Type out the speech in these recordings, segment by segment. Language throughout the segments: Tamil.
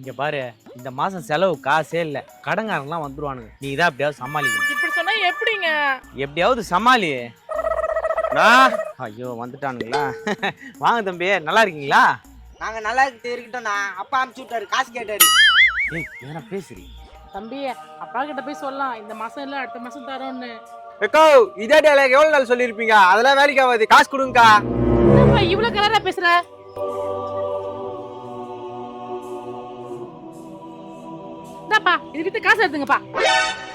இங்க பாரு, இந்த மாசம் செலவு காசே இல்ல. கடன்காரங்களாம் வந்துருவானுங்க. நீ தான் எப்படியாவது சமாளிக்கணும். இப்படி சொன்னா எப்படிங்க? எப்படியாவது சமாளி. நான் ஐயோ வந்துட்டானுங்களா? வாங்க தம்பி, நல்லா இருக்கீங்களா? நாங்க நல்லா இருக்கட்டோம்ண்ணா. அப்பா அனுப்பிச்சு விட்டாரு, காசு கேட்டாரு. ஏய் ஏன்னா பேசுறீ? தம்பி, அப்பா கிட்ட போய் சொல்லலாம், இந்த மாசம் இல்ல அடுத்த மாசம் தரோன்னு. எக்கோ இதே டேலாக் எவ்வளவு நாள் சொல்லியிருப்பீங்க? அதெல்லாம் வேலைக்கு ஆகாது, காசு கொடுங்கக்கா. என்னப்பா இவ்வளவு கலரா பேசுற? இந்தாப்பா, இது வித்து காசு எடுத்துங்கப்பா.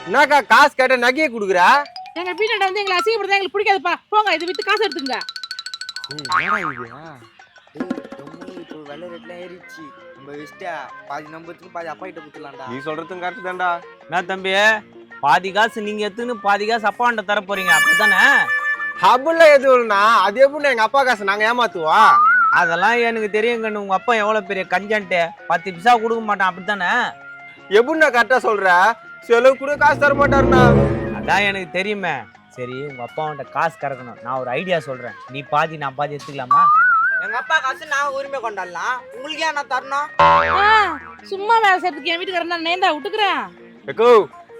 என்னக்கா காசு கேட்ட நகையை கொடுக்குறா? எங்க வீட்டாண்ட வந்து எங்களை அசிங்கப்படுத்தா எங்களுக்கு பிடிக்காதுப்பா. போங்க, இது வித்து காசு எடுத்துங்க. இப்போ வெள்ளை ரேட்ல ஏறிடுச்சு. நம்ம வச்சுட்டா பாதி நம்பத்துக்கு பாதி அப்பா கிட்ட கொடுத்துலாம்டா. நீ சொல்றதும் கரெக்ட் தான்டா. என்ன தம்பி, பாதி காசு நீங்க எடுத்துன்னு பாதி காசு அப்பாண்ட தர போறீங்க அப்படித்தானே? ஹபுல்ல எதுவும்னா அது எப்படி எங்க அப்பா காசு நாங்க ஏமாத்துவோம்? அதெல்லாம் எனக்கு தெரியும் கண்ணு. உங்க அப்பா எவ்வளவு பெரிய கஞ்சன்ட்டு, 10 பைசா கொடுக்க மாட்டான் அப்படித்தானே? எப்படின்னா கரெக்டா சொல்ற? செலவு கூட காசு தர மாட்டாருண்ணா. அதான் எனக்கு தெரியுமே. சரி, உங்க அப்பாவுண்ட காசு கறக்கணும். நான் ஒரு ஐடியா சொல்றேன். நீ பாதி நான் பாதி எடுத்துக்கலாமா? எங்க அப்பா காசு நான் உரிமை கொண்டாடலாம். உங்களுக்கு ஏன் நான் தரணும்? சும்மா வேலை செய்யறதுக்கு என் வீட்டுக்காரன் நான் நேர்ந்தா விட்டுக்கிறேன். எக்கோ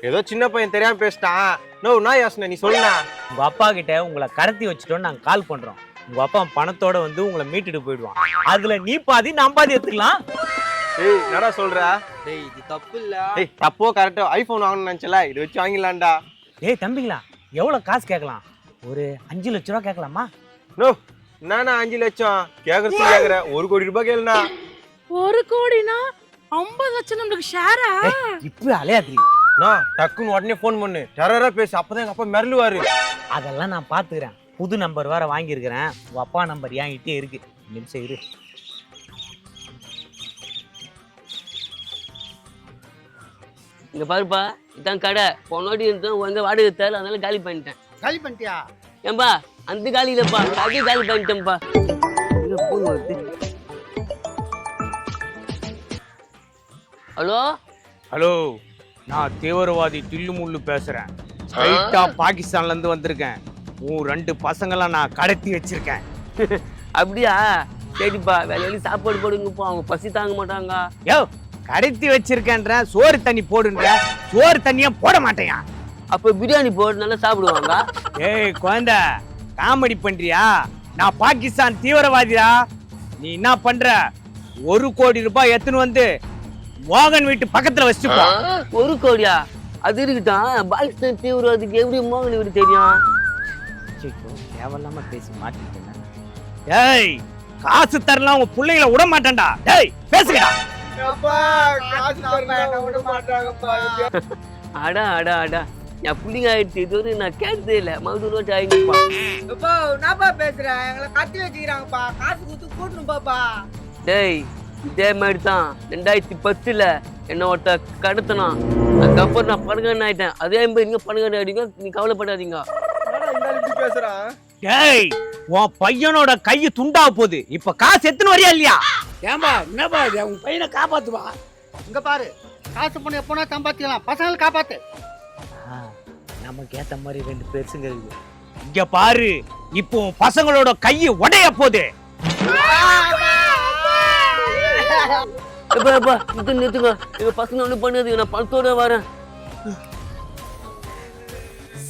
ஏதோ சின்ன பையன் தெரியாம பேசிட்டான். நோ நான் யோசனை நீ சொல்லுண்ணா. உங்க அப்பா கிட்ட உங்களை கடத்தி வச்சுட்டோன்னு நாங்க கால் பண்றோம். உங்க அப்பா பணத்தோட வந்து உங்களை மீட்டுட்டு போயிடுவான். அதுல நீ பாதி நான் பாதி எடுத்துக்கலாம். ஏய் என்னடா சொல்ற? டேய் இது தப்பு இல்ல. ஏய் தப்போ கரெக்டோ, ஐபோன் வாங்கணும்னு நினைச்சல, இது வச்சு வாங்கிடலாம்டா. ஏய் தம்பிங்களா, எவ்வளவு காசு கேட்கலாம்? ஒரு 5 லட்ச ரூபா கேட்கலாமா? நோ நானா 5 லட்சம் கேக்குறது கேக்குற? 1 கோடி ரூபாய் கேளுண்ணா. 1 கோடினா 50 லட்சம் நம்மளுக்கு ஷேரா? இப்ப அலையாதிரி. நான் டக்குன்னு உடனே போன் பண்ணு, டெரரா பேசு, அப்பதான் எங்க அப்பா மிரளுவாரு. அதெல்லாம் நான் பாத்துக்கிறேன். புது நம்பர் வேற வாங்கியிருக்கிறேன். உங்க அப்பா நம்பர் என்கிட்டே இருக்கு. நிமிஷம் இரு. இங்க பாருப்பா, இதான் கடை. பொண்ணோடி இருந்தோம் வந்து வாடகை தேவை, அதனால காலி பண்ணிட்டேன். காலி பண்ணிட்டியா? ஏன்பா அந்த காலி இல்லப்பா, அதே காலி பண்ணிட்டேன்ப்பா. போன் வருது. ஹலோ ஹலோ, நான் தீவிரவாதி தில்லு முள்ளு பேசுறேன். ஸ்ட்ரைட்டா பாகிஸ்தான்ல இருந்து வந்திருக்கேன். 2 பசங்களாம் நான் கடத்தி வச்சிருக்கேன். அப்படியா? சரிப்பா, வேலையில சாப்பாடு போடுங்கப்பா, அவங்க பசி தாங்க மாட்டாங்க. யோ, கடத்தி வச்சிருக்கேன்ற, சோறு தண்ணி போடுன்ற. சோறு தண்ணியா போட மாட்டேயா? அப்ப பிரியாணி போட்டு நல்லா சாப்பிடுவாங்க. ஏய் குழந்தை, காமெடி பண்றியா? நான் பாகிஸ்தான் தீவிரவாதியா. நீ என்ன பண்ற? 1 கோடி ரூபாய் எடுத்துன்னு வந்து மோகன் வீட்டு பக்கத்துல வச்சுப்பா. 1 கோடியா? அது இருக்குதான். பாகிஸ்தான் தீவிரவாதிக்கு எப்படி மோகன் வீடு தெரியும்? தேவையில்லாம பேசி மாட்டிட்டேன். ஏய், காசு தரலாம் உங்க பிள்ளைகளை விட மாட்டேன்டா. டேய் பேசுங்கடா. அப்பா காசு தரல விட மாட்டாங்கப்பா. அடா அடா அடா, என் புள்ளிங்க ஆயிடுச்சு. இது வரைக்கும் நான் கேட்டதே இல்லை. மவுது ரோட்டு ஆயிடுப்பா. அப்பா என்னப்பா பேசுற? எங்களை கட்டி வச்சுக்கிறாங்கப்பா. காசு கொடுத்து கூட்டணும் பாப்பா. டேய், இதே மாதிரி தான் 2010ல் என்ன ஒருத்த கடத்தினான். அதுக்கப்புறம் நான் பணக்காரன் ஆயிட்டேன். அதே மாதிரி நீங்க பணக்காரன் ஆயிடுங்க, நீ கவலைப்படாதீங்க. பேசுறான். ஏய், உன் பையனோட கையை துண்டா போகுது. இப்ப காசு எத்தனை வரையா இல்லையா? ஏம்பா என்னப்பா இது? உங்க பையனை காப்பாத்துவா. இங்க பாரு, காசு பண்ண எப்போனா சம்பாதிக்கலாம். பசங்களை காப்பாத்து. நமக்கு ஏத்த மாதிரி 2 பெருசுங்க இருக்கு. இங்க பாரு, இப்போ பசங்களோட கையை உடைய போகுது. எப்பா நிறுத்துங்க. எங்க பசங்க ஒண்ணு பண்ணாதீங்க, நான் பணத்தோட வரேன்.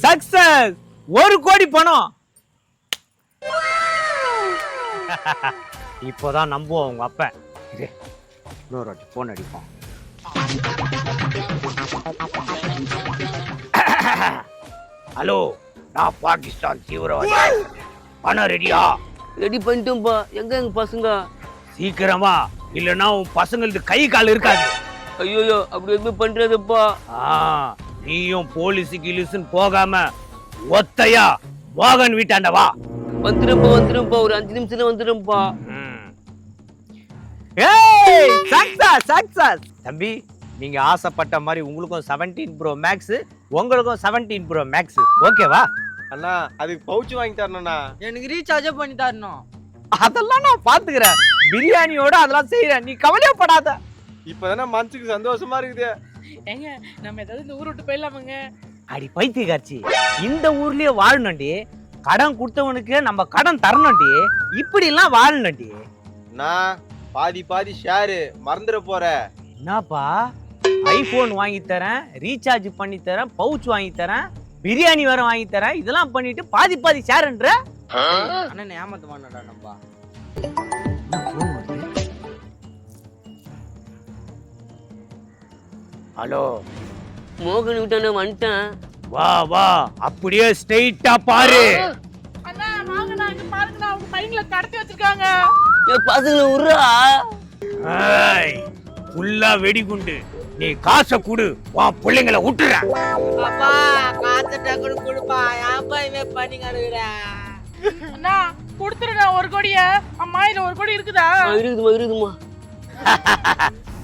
சக்சஸ்! 1 கோடி பணம். இப்போதான் நம்புவோம் உங்க அப்ப. இன்னொரு வாட்டி போன் அடிப்போம். ஹலோ, நான் பாகிஸ்தான் தீவிரவாதி. பணம் ரெடியா? ரெடி பண்ணிட்டோம்ப்பா. எங்க எங்க பசங்க? சீக்கிரமா, இல்லைன்னா உன் பசங்களுக்கு கை கால் இருக்காது. ஐயோ, அப்படி எதுவும் பண்றதுப்பா. நீயும் போலீஸு கிலீஸுன்னு போகாம ஒத்தையா மோகன் வீட்டாண்ட வா. வந்துருப்பா. ஒரு 5 நிமிஷத்துல வந்துருப்பா. ஏய் சக்சஸ் சக்சஸ். தம்பி, நீங்க ஆசைப்பட்ட மாதிரி உங்களுக்கும் 17 Pro Max, உங்களுக்கும் 17 Pro Max. ஓகேவா? அண்ணா அதுக்கு பவுச் வாங்கி தரணும்ண்ணா. எனக்கு ரீசார்ஜே பண்ணி தரணும். அதெல்லாம் நான் பாத்துக்கிறேன். பிரியாணியோட அதெல்லாம் செய்யறேன், நீ கவலையப்படாத. இப்பதானே மனசுக்கு சந்தோஷமா இருக்குது. ஏங்க, நம்ம ஏதாவது இந்த ஊர் விட்டு போயிடலாமுங்க. அடி பைத்தியக்காரச்சி, இந்த ஊர்லயே வாழணும்டி. கடன் கொடுத்தவனுக்கு நம்ம கடன் தரணும்டி. இப்படி எல்லாம் வாழணும்டி. நான் பாதி ஷேரு மறந்துட போற. என்னப்பா ஐபோன் வாங்கி தரேன், ரீசார்ஜ் பண்ணி தரேன், பவுச் வாங்கி தரேன், பிரியாணி வேற வாங்கி தரேன், இதெல்லாம் பண்ணிட்டு பாதி பாதி ஷேர்ன்ற. அண்ணன் ஏமாத்த மாட்டாடா நம்ம. ஹலோ மோகன் விட்டானே வந்துட்டேன். வா வா, அப்படியே ஸ்ட்ரைட்டா பாரு. அண்ணா வாங்கண்ணா, இங்க பாருங்கண்ணா, அவங்க பையங்களை கடத்தி வச்சிருக்காங்க. என் பசங்களை விட்றா. ஏய், ஃபுல்லா வெடிகுண்டு. நீ காசை குடு, உன் பிள்ளைங்களை விட்டுறேன். அப்பா காசு டக்குனு கொடுப்பா, ஏன்பா இவன் பண்ணி கழுவுற? அண்ணா கொடுத்துருண்ணா 1 கோடிய. அம்மா இதுல 1 கோடி இருக்குதா? இருக்குதுமா.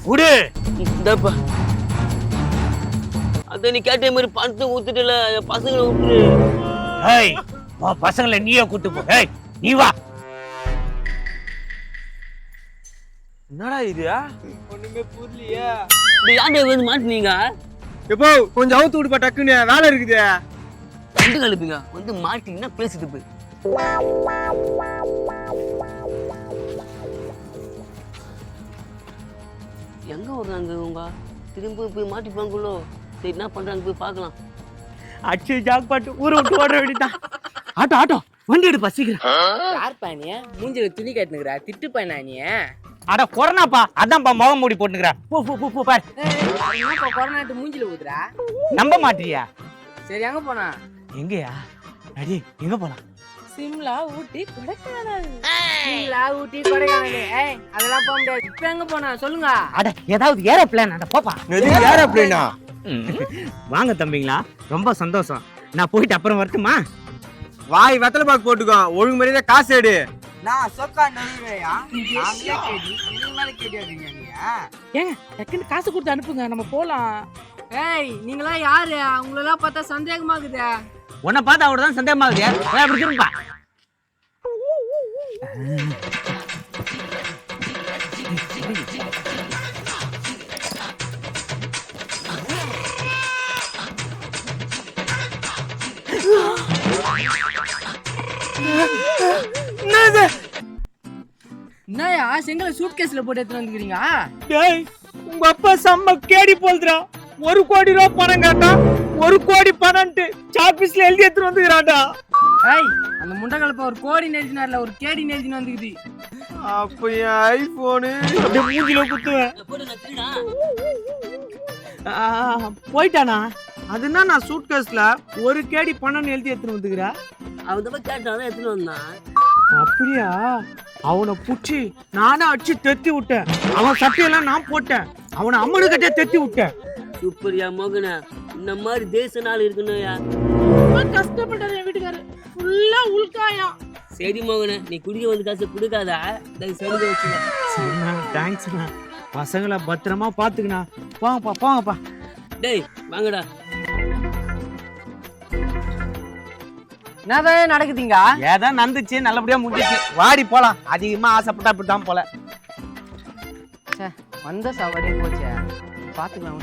குடு. இந்தாப்பா. அதான் நீ கேட்ட மாதிரி பணத்தை ஊத்துட்டல, என் பசங்களை விட்டுரு. ஏய், உன் பசங்களை நீயே கூட்டு போ. ஏய், நீ வா. என்னடா இது? ஒண்ணுமே புரியலையே. இப்படி யார்கிட்ட வந்து மாட்டினீங்க? எப்போ கொஞ்சம் அவுத்து விடுப்பா, டக்குன்னு வேலை இருக்குது. ரெண்டு கழுப்புங்க வந்து மாட்டிங்கன்னா பேசிட்டு போய். எங்க வர்றாங்க இவங்க? திரும்ப போய் மாட்டிப்பாங்களோ? சரி என்ன பண்றாங்க போய் பார்க்கலாம். அச்சு ஜாக்பாட், ஊரை விட்டு ஓட வேண்டியதான். ஆட்டோ ஆட்டோ, வண்டி எடுப்பா சீக்கிரம். யார் பானிய மூஞ்சில துணி கட்டினுக்குறா? திட்டு பானா நீ? அட கொரோனாப்பா, அதான்ப்பா முகம் மூடி போட்டுக்கிறேன். போ போ போ போ பாரு. என்னப்பா கொரோனாட்டு மூஞ்சில ஊத்துறா? நம்ப மாட்டியா? சரி எங்க போனா? எங்கயா? அடி எங்க போலாம்? சிம்லா, ஊட்டி, கொடைக்கானல். சிம்லா, ஊட்டி, கொடைக்கானல். ஏய் அதெல்லாம் போக முடியாது. இப்ப எங்க போனா சொல்லுங்க. அட ஏதாவது ஏரோப்ளேன், அட போப்பா. எது யார் அப்படின்னா? வாங்க தம்பிங்களா, ரொம்ப சந்தோஷம். நான் போயிட்டு அப்புறம் வரட்டுமா? வாய் வெத்தலை பாக்கு போட்டுக்கோ, ஒழுங்கு மாதிரியே காசு எடு. நான் சொக்கா நடுவேயா? நாங்களே கேடி, நீங்க மேல கேடி ஆடுறீங்க நீங்க. ஏங்க டக்குன்னு காசு கொடுத்து அனுப்புங்க, நம்ம போலாம். ஏய் நீங்களா யாரு? அவங்களெல்லாம் பார்த்தா சந்தேகமா இருக்குதே. உன்னை பார்த்தா அவ்வளவுதான் சந்தேகமாகுது. அப்படி திரும்பா. என்னயா செங்கலை சூட் கேஸ்ல போட்டு எடுத்துட்டு வந்துக்கிறீங்க? டேய், உங்க அப்பா செம்ம கேடி போல்றா. 1 கோடி ரூபாய் பணம் கேட்டா 1 கோடி பணம்ட்டு சாப்பீஸ்ல எழுதி எடுத்துட்டு வந்துக்கிறான்டா. ஏய் அந்த முண்டகலப்ப 1 கோடி நெல்தினார்ல 1 கேடி நெல்தின வந்துக்குது. அப்ப என் ஐபோனு அப்படியே மூஞ்சில குத்துவேன். போடு நான் திருடா. போயிட்டானா? அதுனா நான் சூட் கேஸ்ல 1 கேடி பணம் எழுதி எடுத்துட்டு வந்துக்கிறா. அவன் தான் கேட்டான் எடுத்துன்னு வந்தான். அப்படியா? அவனை புடிச்சு நானே அடிச்சு தெத்தி விட்டேன். அவன் சட்டையெல்லாம் நான் போட்டேன். அவனை அம்மனு கட்டியா தெத்தி விட்டேன். சூப்பர்யா மோகனா, இந்த மாதிரி தேச நாள் இருக்கணும்யா. ரொம்ப கஷ்டப்பட்டாரு என் வீட்டுக்காரு. ஃபுல்லா உள்காயம். சரி மோகனா, நீ குடிக்க வந்து காசு கொடுக்காதா? சரி வச்சுக்க. சரிண்ணா, தேங்க்ஸ்ண்ணா. பசங்களை பத்திரமா பாத்துக்கண்ணா. போங்கப்பா போங்கப்பா. டேய் வாங்கடா. என்னதான் நடக்குதுங்க? ஏதோ நடந்துச்சு, நல்லபடியா முடிஞ்சிச்சு. வாடி போலாம். அதிகமா ஆசைப்பட்டா அப்படித்தான் போல. வந்த சவாரியும் போச்சே, பாத்துக்கலாம்.